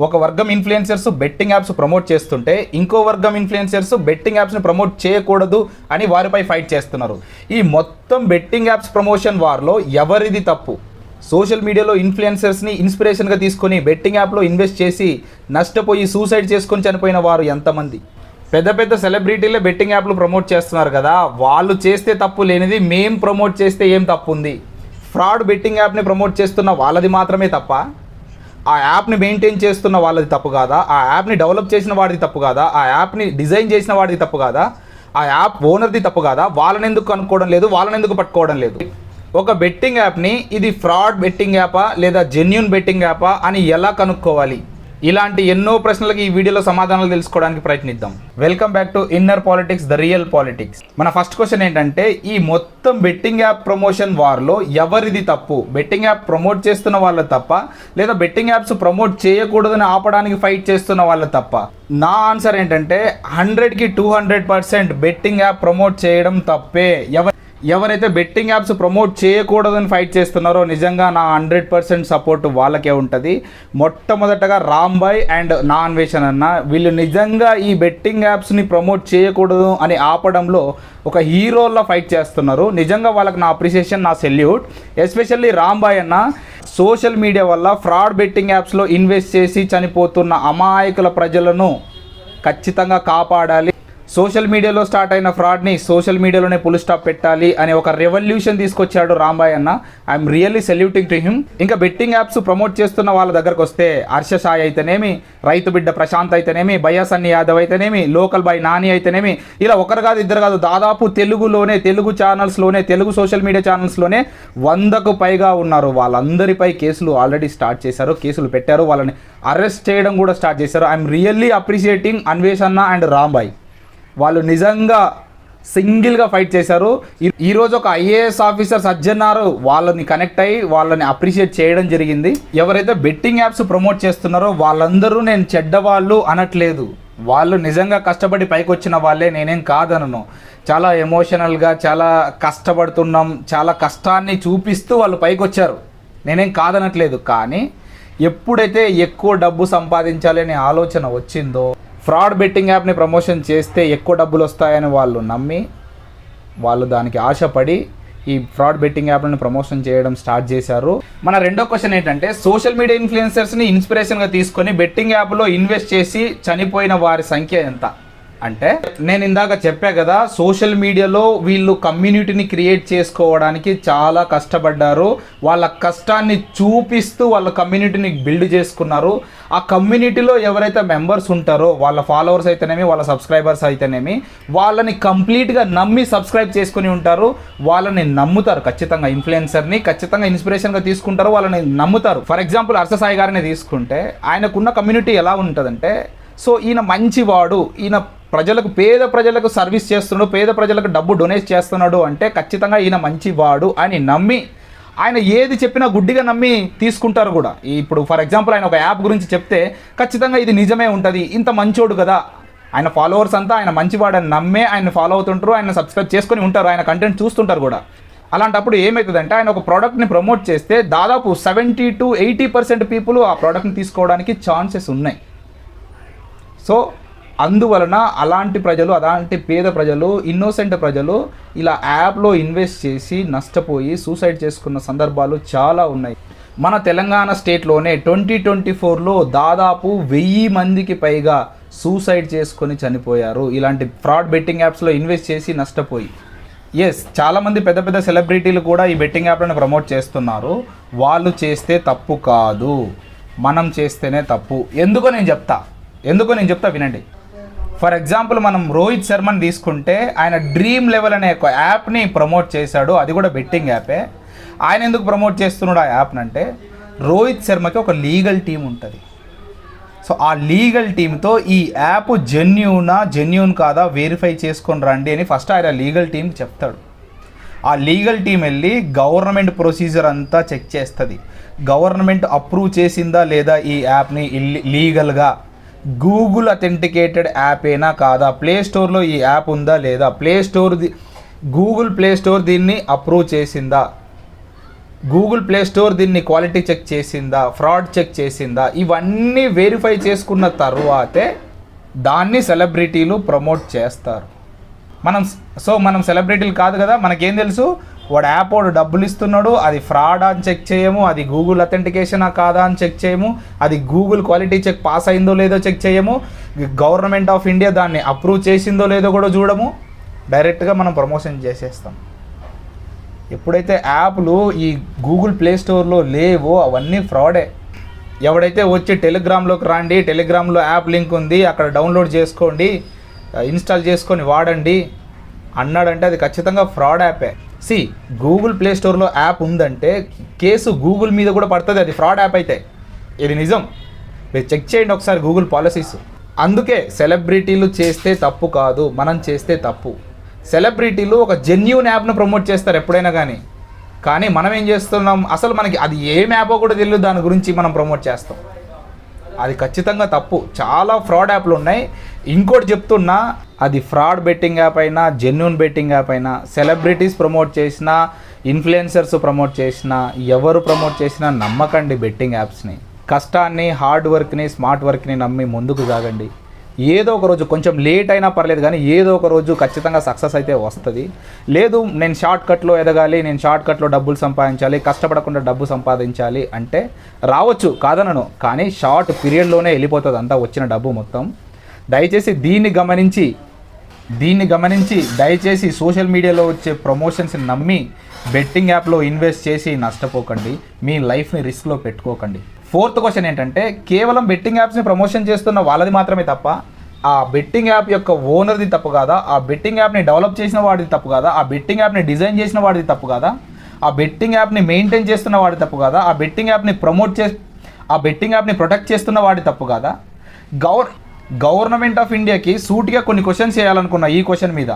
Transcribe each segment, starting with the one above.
ఒక వర్గం influencers betting apps promote చేస్తుంటే ఇంకో వర్గం ఇన్ఫ్లుయెన్సర్స్ బెట్టింగ్ యాప్స్ని ప్రమోట్ చేయకూడదు అని వారిపై ఫైట్ చేస్తున్నారు. ఈ మొత్తం బెట్టింగ్ యాప్స్ ప్రమోషన్ వార్లో ఎవరిది తప్పు? సోషల్ మీడియాలో ఇన్ఫ్లుయెన్సర్స్ని ఇన్స్పిరేషన్గా తీసుకొని బెట్టింగ్ యాప్లో ఇన్వెస్ట్ చేసి నష్టపోయి సూసైడ్ చేసుకొని చనిపోయిన వారు ఎంతమంది? పెద్ద పెద్ద సెలబ్రిటీలే బెట్టింగ్ యాప్లు ప్రమోట్ చేస్తున్నారు కదా, వాళ్ళు చేస్తే తప్పు లేనిది మేం ప్రమోట్ చేస్తే ఏం తప్పు ఉంది? ఫ్రాడ్ బెట్టింగ్ యాప్ని ప్రమోట్ చేస్తున్న వాళ్ళది మాత్రమే తప్ప? ఆ యాప్ని మెయింటైన్ చేస్తున్న వాళ్ళది తప్పు కాదా? ఆ యాప్ని డెవలప్ చేసిన వాడిది తప్పు కాదా? ఆ యాప్ని డిజైన్ చేసిన వాడిది తప్పు కాదా? ఆ యాప్ ఓనర్ది తప్పు కాదా? వాళ్ళని ఎందుకు కనుక్కోవడం లేదు? వాళ్ళని ఎందుకు పట్టుకోవడం లేదు? ఒక బెట్టింగ్ యాప్ని ఇది ఫ్రాడ్ బెట్టింగ్ యాపా లేదా జెన్యూన్ బెట్టింగ్ యాపా అని ఎలా కనుక్కోవాలి? ఇలాంటి ఎన్నో ప్రశ్నలకు ఈ వీడియోలో సమాధానాలు తెలుసుకోవడానికి ప్రయత్నిద్దాం. Welcome back to inner politics, the real politics. మన ఫస్ట్ క్వశ్చన్ ఏంటంటే, ఈ మొత్తం బెట్టింగ్ యాప్ ప్రమోషన్ వార్లో ఎవరిది తప్పు? బెట్టింగ్ యాప్ ప్రమోట్ చేస్తున్న వాళ్ళ తప్ప, లేదా బెట్టింగ్ యాప్స్ ప్రమోట్ చేయకూడదని ఆపడానికి ఫైట్ చేస్తున్న వాళ్ళ తప్ప? నా ఆన్సర్ ఏంటంటే 100కి 200% బెట్టింగ్ యాప్ ప్రమోట్ చేయడం తప్పే. ఎవరైతే బెట్టింగ్ యాప్స్ ప్రమోట్ చేయకూడదని ఫైట్ చేస్తున్నారో నిజంగా నా 100% సపోర్ట్ వాళ్ళకే ఉంటుంది. మొట్టమొదటగా రాంబాయ్ అండ్ నా అన్వేషణ అన్న, వీళ్ళు నిజంగా ఈ బెట్టింగ్ యాప్స్ని ప్రమోట్ చేయకూడదు అని ఆపడంలో ఒక హీరోల్లో ఫైట్ చేస్తున్నారు. నిజంగా వాళ్ళకి నా అప్రిసియేషన్, నా సెల్యూట్. ఎస్పెషల్లీ రాంబాయ్ అన్న సోషల్ మీడియా వల్ల ఫ్రాడ్ బెట్టింగ్ యాప్స్లో ఇన్వెస్ట్ చేసి చనిపోతున్న అమాయకుల ప్రజలను ఖచ్చితంగా కాపాడాలి. సోషల్ మీడియాలో స్టార్ట్ అయిన ఫ్రాడ్ని సోషల్ మీడియాలోనే ఫుల్ స్టాప్ పెట్టాలి అనే ఒక రెవల్యూషన్ తీసుకొచ్చాడు రాంబాయ్ అన్న. I'm really saluting to him. ఇంకా బెట్టింగ్ యాప్స్ ప్రమోట్ చేస్తున్న వాళ్ళ దగ్గరకు వస్తే హర్ష సాయి అయితేనేమి, రైతు బిడ్డ ప్రశాంత్ అయితేనేమి, బయ్యాసన్ని యాదవ్ అయితేనేమి, లోకల్ బాయ్ నాని అయితేనేమి, ఇలా ఒకరు కాదు ఇద్దరు కాదు, దాదాపు తెలుగు ఛానల్స్లోనే, తెలుగు సోషల్ మీడియా ఛానల్స్లోనే 100కు పైగా ఉన్నారు. వాళ్ళందరిపై కేసులు ఆల్రెడీ స్టార్ట్ చేశారు, కేసులు పెట్టారు, వాళ్ళని అరెస్ట్ చేయడం కూడా స్టార్ట్ చేశారు. ఐఎమ్ రియల్లీ అప్రిషియేటింగ్ అన్వేషణ అండ్ రాంబాయ్. వాళ్ళు నిజంగా సింగిల్గా ఫైట్ చేశారు. ఈరోజు ఒక ఐఏఎస్ ఆఫీసర్ సజ్జన్నారు వాళ్ళని కనెక్ట్ అయ్యి వాళ్ళని అప్రిషియేట్ చేయడం జరిగింది. ఎవరైతే బెట్టింగ్ యాప్స్ ప్రమోట్ చేస్తున్నారో వాళ్ళందరూ నేను చెడ్డవాళ్ళు అనట్లేదు. వాళ్ళు నిజంగా కష్టపడి పైకి వచ్చిన వాళ్ళే, నేనేం కాదనను. చాలా ఎమోషనల్గా చాలా కష్టపడుతున్నాం, చాలా కష్టాన్ని చూపిస్తూ వాళ్ళు పైకి వచ్చారు, నేనేం కాదనట్లేదు. కానీ ఎప్పుడైతే ఎక్కువ డబ్బు సంపాదించాలి అనే ఆలోచన వచ్చిందో, ఫ్రాడ్ బెట్టింగ్ యాప్ని ప్రమోషన్ చేస్తే ఎక్కువ డబ్బులు వస్తాయని వాళ్ళు నమ్మి, వాళ్ళు దానికి ఆశపడి ఈ ఫ్రాడ్ బెట్టింగ్ యాప్లను ప్రమోషన్ చేయడం స్టార్ట్ చేశారు. మన రెండో క్వశ్చన్ ఏంటంటే, సోషల్ మీడియా ఇన్ఫ్లుయెన్సర్స్ని ఇన్స్పిరేషన్గా తీసుకొని బెట్టింగ్ యాప్లో ఇన్వెస్ట్ చేసి చనిపోయిన వారి సంఖ్య ఎంత అంటే, నేను ఇందాక చెప్పా కదా, సోషల్ మీడియాలో వీళ్ళు కమ్యూనిటీని క్రియేట్ చేసుకోవడానికి చాలా కష్టపడ్డారు. వాళ్ళ కష్టాన్ని చూపిస్తూ వాళ్ళ కమ్యూనిటీని బిల్డ్ చేసుకున్నారు. ఆ కమ్యూనిటీలో ఎవరైతే మెంబర్స్ ఉంటారో, వాళ్ళ ఫాలోవర్స్ అయితేనేమి, వాళ్ళ సబ్స్క్రైబర్స్ అయితేనేమి, వాళ్ళని కంప్లీట్గా నమ్మి సబ్స్క్రైబ్ చేసుకుని ఉంటారు. వాళ్ళని నమ్ముతారు ఖచ్చితంగా. ఇన్ఫ్లుయెన్సర్ని ఖచ్చితంగా ఇన్స్పిరేషన్గా తీసుకుంటారు, వాళ్ళని నమ్ముతారు. ఫర్ ఎగ్జాంపుల్ హర్ష సాయి గారిని తీసుకుంటే, ఆయనకున్న కమ్యూనిటీ ఎలా ఉంటుందంటే, సో ఈయన మంచివాడు, ఈయన పేద ప్రజలకు సర్వీస్ చేస్తున్నాడు, పేద ప్రజలకు డబ్బు డొనేట్ చేస్తున్నాడు అంటే ఖచ్చితంగా ఈయన మంచివాడు అని నమ్మి, ఆయన ఏది చెప్పినా గుడ్డిగా నమ్మి తీసుకుంటారు కూడా. ఇప్పుడు ఫర్ ఎగ్జాంపుల్ ఆయన ఒక యాప్ గురించి చెప్తే ఖచ్చితంగా ఇది నిజమే ఉంటుంది, ఇంత మంచోడు కదా, ఆయన ఫాలోవర్స్ అంతా ఆయన మంచివాడని నమ్మే ఆయన ఫాలో అవుతుంటారు, ఆయన సబ్స్క్రైబ్ చేసుకొని ఉంటారు, ఆయన కంటెంట్ చూస్తుంటారు కూడా. అలాంటప్పుడు ఏమవుతుందంటే, ఆయన ఒక ప్రోడక్ట్ని ప్రమోట్ చేస్తే దాదాపు 70 to 80% పీపుల్ ఆ ప్రోడక్ట్ని తీసుకోవడానికి ఛాన్సెస్ ఉన్నాయి. సో అందువలన అలాంటి పేద ప్రజలు, ఇన్నోసెంట్ ప్రజలు ఇలా యాప్లో ఇన్వెస్ట్ చేసి నష్టపోయి సూసైడ్ చేసుకున్న సందర్భాలు చాలా ఉన్నాయి. మన తెలంగాణ స్టేట్లోనే 2024లో దాదాపు 1000 మందికి పైగా సూసైడ్ చేసుకొని చనిపోయారు, ఇలాంటి ఫ్రాడ్ బెట్టింగ్ యాప్స్లో ఇన్వెస్ట్ చేసి నష్టపోయి. ఎస్, చాలామంది పెద్ద పెద్ద సెలబ్రిటీలు కూడా ఈ బెట్టింగ్ యాప్లను ప్రమోట్ చేస్తున్నారు. వాళ్ళు చేస్తే తప్పు కాదు, మనం చేస్తేనే తప్పు. ఎందుకో నేను చెప్తా వినండి. ఫర్ ఎగ్జాంపుల్ మనం రోహిత్ శర్మని తీసుకుంటే, ఆయన డ్రీమ్ లెవెల్ అనే ఒక యాప్ని ప్రమోట్ చేశాడు, అది కూడా బెట్టింగ్ యాపే. ఆయన ఎందుకు ప్రమోట్ చేస్తున్నాడు ఆ యాప్ని అంటే, రోహిత్ శర్మకి ఒక లీగల్ టీం ఉంటుంది. సో ఆ లీగల్ టీంతో ఈ యాప్ జెన్యూన్ కాదా వెరిఫై చేసుకొని రండి అని ఫస్ట్ ఆయన లీగల్ టీంకి చెప్తాడు. ఆ లీగల్ టీం వెళ్ళి గవర్నమెంట్ ప్రొసీజర్ అంతా చెక్ చేస్తుంది. గవర్నమెంట్ అప్రూవ్ చేసిందా లేదా ఈ యాప్ని లీగల్గా, గూగుల్ అథెంటికేటెడ్ యాప్ అయినా కాదా, ప్లే స్టోర్లో ఈ యాప్ ఉందా లేదా, గూగుల్ ప్లే స్టోర్ దీన్ని అప్రూవ్ చేసిందా, గూగుల్ ప్లే స్టోర్ దీన్ని క్వాలిటీ చెక్ చేసిందా, ఫ్రాడ్ చెక్ చేసిందా, ఇవన్నీ వెరిఫై చేసుకున్న తర్వాతే దాన్ని సెలబ్రిటీలు ప్రమోట్ చేస్తారు. మనం సెలబ్రిటీలు కాదు కదా, మనకేం తెలుసు వాడు యాప్ వాడు డబ్బులు ఇస్తున్నాడు, అది ఫ్రాడ్ అని చెక్ చేయము, అది గూగుల్ అథెంటికేషనా కాదా అని చెక్ చేయము, అది గూగుల్ క్వాలిటీ చెక్ పాస్ అయిందో లేదో చెక్ చేయము, గవర్నమెంట్ ఆఫ్ ఇండియా దాన్ని అప్రూవ్ చేసిందో లేదో కూడా చూడము, డైరెక్ట్గా మనం ప్రమోషన్ చేసేస్తాం. ఎప్పుడైతే యాప్లు ఈ గూగుల్ ప్లే స్టోర్లో లేవో అవన్నీ ఫ్రాడే. ఎవడైతే వచ్చి టెలిగ్రామ్లోకి రండి, టెలిగ్రామ్లో యాప్ లింక్ ఉంది అక్కడ డౌన్లోడ్ చేసుకోండి, ఇన్స్టాల్ చేసుకొని వాడండి అన్నాడంటే అది ఖచ్చితంగా ఫ్రాడ్ యాపే. గూగుల్ ప్లే స్టోర్లో యాప్ ఉందంటే కేసు గూగుల్ మీద కూడా పడుతుంది, అది ఫ్రాడ్ యాప్ అయితే. ఇది నిజం, మీరు చెక్ చేయండి ఒకసారి గూగుల్ పాలసీస్. అందుకే సెలబ్రిటీలు చేస్తే తప్పు కాదు, మనం చేస్తే తప్పు. సెలబ్రిటీలు ఒక జెన్యూన్ యాప్ను ప్రమోట్ చేస్తారు ఎప్పుడైనా కానీ మనం ఏం చేస్తున్నాం, అసలు మనకి అది ఏం యాపో కూడా తెలియదు, దాని గురించి మనం ప్రమోట్ చేస్తాం. అది ఖచ్చితంగా తప్పు. చాలా ఫ్రాడ్ యాప్లు ఉన్నాయి. ఇంకోటి చెప్తున్నా, అది ఫ్రాడ్ బెట్టింగ్ యాప్ అయినా జెన్యూన్ బెట్టింగ్ యాప్ అయినా, సెలబ్రిటీస్ ప్రమోట్ చేసినా ఇన్ఫ్లుయెన్సర్స్ ప్రమోట్ చేసినా ఎవరు ప్రమోట్ చేసినా నమ్మకండి బెట్టింగ్ యాప్స్ని. కష్టాన్ని, హార్డ్ వర్క్ని, స్మార్ట్ వర్క్ని నమ్మి ముందుకు సాగండి. ఏదో ఒక రోజు కొంచెం లేట్ అయినా పర్లేదు కానీ ఏదో ఒక రోజు ఖచ్చితంగా సక్సెస్ అయితే వస్తుంది. లేదు నేను షార్ట్ కట్లో ఎదగాలి, నేను షార్ట్ కట్లో డబ్బులు సంపాదించాలి, కష్టపడకుండా డబ్బు సంపాదించాలి అంటే రావచ్చు, కాదనను, కానీ షార్ట్ పీరియడ్లోనే వెళ్ళిపోతుంది అంతా వచ్చిన డబ్బు మొత్తం. దయచేసి దీన్ని గమనించి దయచేసి సోషల్ మీడియాలో వచ్చే ప్రమోషన్స్ని నమ్మి బెట్టింగ్ యాప్లో ఇన్వెస్ట్ చేసి నష్టపోకండి, మీ లైఫ్ని రిస్క్లో పెట్టుకోకండి. 4th క్వశ్చన్ ఏంటంటే, కేవలం బెట్టింగ్ యాప్స్ని ప్రమోషన్ చేస్తున్న వాళ్ళది మాత్రమే తప్ప, ఆ బెట్టింగ్ యాప్ యొక్క ఓనర్ది తప్పు కాదా, ఆ బెట్టింగ్ యాప్ని డెవలప్ చేసిన వాడిది తప్పు కాదా, ఆ బెట్టింగ్ యాప్ని డిజైన్ చేసిన వాడిది తప్పు కాదా, ఆ బెట్టింగ్ యాప్ని మెయింటైన్ చేస్తున్న వాడి తప్పు కాదా, ఆ బెట్టింగ్ యాప్ని ప్రొటెక్ట్ చేస్తున్న వాడి తప్పు కాదా? గవర్నమెంట్ ఆఫ్ ఇండియాకి సూటిగా కొన్ని క్వశ్చన్స్ చేయాలనుకున్నా ఈ క్వశ్చన్ మీద.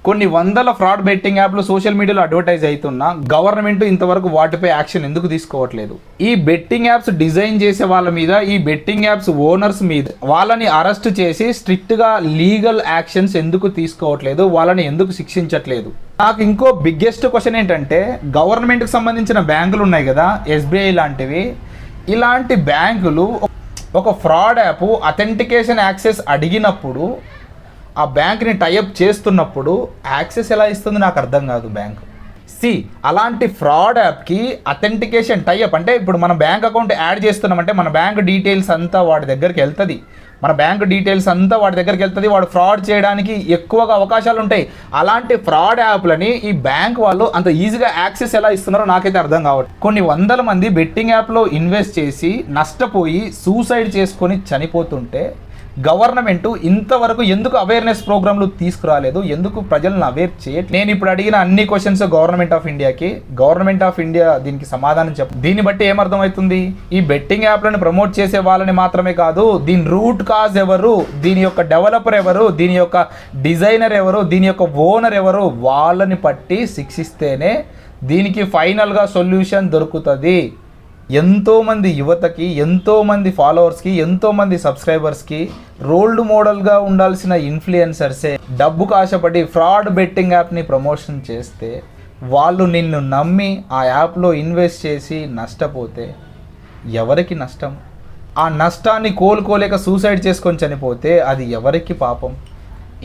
కొన్ని వందల ఫ్రాడ్ బెట్టింగ్ యాప్లు సోషల్ మీడియాలో అడ్వర్టైజ్ అవుతున్నా గవర్నమెంట్ ఇంతవరకు వాటిపై యాక్షన్ ఎందుకు తీసుకోవట్లేదు? ఈ బెట్టింగ్ యాప్స్ డిజైన్ చేసే వాళ్ళ మీద, ఈ బెట్టింగ్ యాప్స్ ఓనర్స్ మీద వాళ్ళని అరెస్ట్ చేసి స్ట్రిక్ట్గా లీగల్ యాక్షన్స్ ఎందుకు తీసుకోవట్లేదు? వాళ్ళని ఎందుకు శిక్షించట్లేదు? నాకు ఇంకో బిగ్గెస్ట్ క్వశ్చన్ ఏంటంటే, గవర్నమెంట్కి సంబంధించిన బ్యాంకులు ఉన్నాయి కదా, ఎస్బీఐ లాంటివి, ఇలాంటి బ్యాంకులు ఒక ఫ్రాడ్ యాప్ అథెంటికేషన్ యాక్సెస్ అడిగినప్పుడు ఆ బ్యాంక్ని టైఅప్ చేస్తున్నప్పుడు యాక్సెస్ ఎలా ఇస్తుంది నాకు అర్థం కాదు బ్యాంక్. అలాంటి ఫ్రాడ్ యాప్కి అథెంటికేషన్ టైఅప్ అంటే, ఇప్పుడు మన బ్యాంక్ అకౌంట్ యాడ్ చేస్తున్నామంటే మన బ్యాంక్ డీటెయిల్స్ అంతా వాడి దగ్గరికి వెళ్తుంది, వాడు ఫ్రాడ్ చేయడానికి ఎక్కువగా అవకాశాలు ఉంటాయి. అలాంటి ఫ్రాడ్ యాప్లని ఈ బ్యాంక్ వాళ్ళు అంత ఈజీగా యాక్సెస్ ఎలా ఇస్తున్నారో నాకైతే అర్థం కావట్లేదు. కొన్ని వందల మంది బెట్టింగ్ యాప్లో ఇన్వెస్ట్ చేసి నష్టపోయి సూసైడ్ చేసుకొని చనిపోతుంటే గవర్నమెంట్ ఇంతవరకు ఎందుకు అవేర్నెస్ ప్రోగ్రాంలు తీసుకురాలేదు? ఎందుకు ప్రజలను అవేర్ చేయట్లేదు? నేను ఇప్పుడు అడిగిన అన్ని క్వశ్చన్స్ గవర్నమెంట్ ఆఫ్ ఇండియా దీనికి సమాధానం చెప్పు. దీన్ని బట్టి ఏమర్థమవుతుంది? ఈ బెట్టింగ్ యాప్లను ప్రమోట్ చేసే వాళ్ళని మాత్రమే కాదు, దీని రూట్ కాజ్ ఎవరు, దీని యొక్క డెవలపర్ ఎవరు, దీని యొక్క డిజైనర్ ఎవరు, దీని యొక్క ఓనర్ ఎవరు, వాళ్ళని పట్టి శిక్షిస్తేనే దీనికి ఫైనల్గా సొల్యూషన్ దొరుకుతుంది. ఎంతోమంది యువతకి, ఎంతోమంది ఫాలోవర్స్కి, ఎంతోమంది సబ్స్క్రైబర్స్కి రోల్డ్ మోడల్గా ఉండాల్సిన ఇన్ఫ్లుయెన్సర్సే డబ్బుకు ఆశపడి ఫ్రాడ్ బెట్టింగ్ యాప్ని ప్రమోషన్ చేస్తే వాళ్ళు నిన్ను నమ్మి ఆ యాప్లో ఇన్వెస్ట్ చేసి నష్టపోతే ఎవరికి నష్టం? ఆ నష్టాన్ని కోలుకోలేక సూసైడ్ చేసుకొని చనిపోతే అది ఎవరికి పాపం?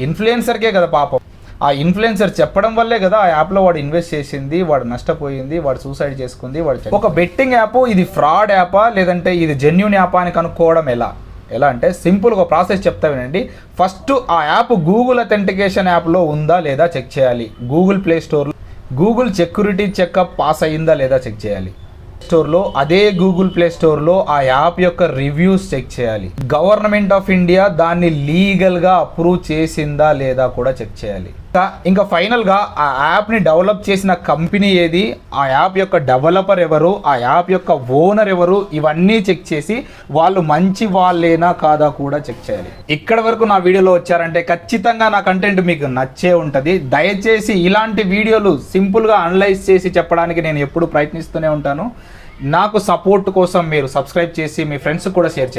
ఇన్ఫ్లుయెన్సర్కే కదా పాపం. ఆ ఇన్ఫ్లుయెన్సర్ చెప్పడం వల్లే కదా ఆ యాప్లో వాడు ఇన్వెస్ట్ చేసింది, వాడు నష్టపోయింది, వాడు సూసైడ్ చేసుకుంది, ఒక బెట్టింగ్ యాప్ ఇది ఫ్రాడ్ యాపా లేదంటే ఇది జెన్యూన్ యాపా అని కనుక్కోవడం ఎలా అంటే సింపుల్గా ప్రాసెస్ చెప్తా వినండి. ఫస్ట్ ఆ యాప్ గూగుల్ అథెంటికేషన్ యాప్లో ఉందా లేదా చెక్ చేయాలి. గూగుల్ ప్లే స్టోర్లో గూగుల్ సెక్యూరిటీ చెకప్ పాస్ అయ్యిందా లేదా చెక్ చేయాలి. అదే గూగుల్ ప్లే స్టోర్లో ఆ యాప్ యొక్క రివ్యూస్ చెక్ చేయాలి. గవర్నమెంట్ ఆఫ్ ఇండియా దాన్ని లీగల్గా అప్రూవ్ చేసిందా లేదా కూడా చెక్ చేయాలి. ఇంకా ఫైనల్గా ఆ యాప్ని డెవలప్ చేసిన కంపెనీ ఏది, ఆ యాప్ యొక్క డెవలపర్ ఎవరు, ఆ యాప్ యొక్క ఓనర్ ఎవరు, ఇవన్నీ చెక్ చేసి వాళ్ళు మంచి వాళ్ళేనా కాదా కూడా చెక్ చేయాలి. ఇక్కడ వరకు నా వీడియోలో వచ్చారంటే ఖచ్చితంగా నా కంటెంట్ మీకు నచ్చే ఉంటుంది. దయచేసి ఇలాంటి వీడియోలు సింపుల్గా అనలైజ్ చేసి చెప్పడానికి నేను ఎప్పుడు ప్రయత్నిస్తూనే ఉంటాను. నాకు సపోర్ట్ కోసం మీరు సబ్స్క్రైబ్ చేసి మీ ఫ్రెండ్స్ కూడా షేర్ చేయండి.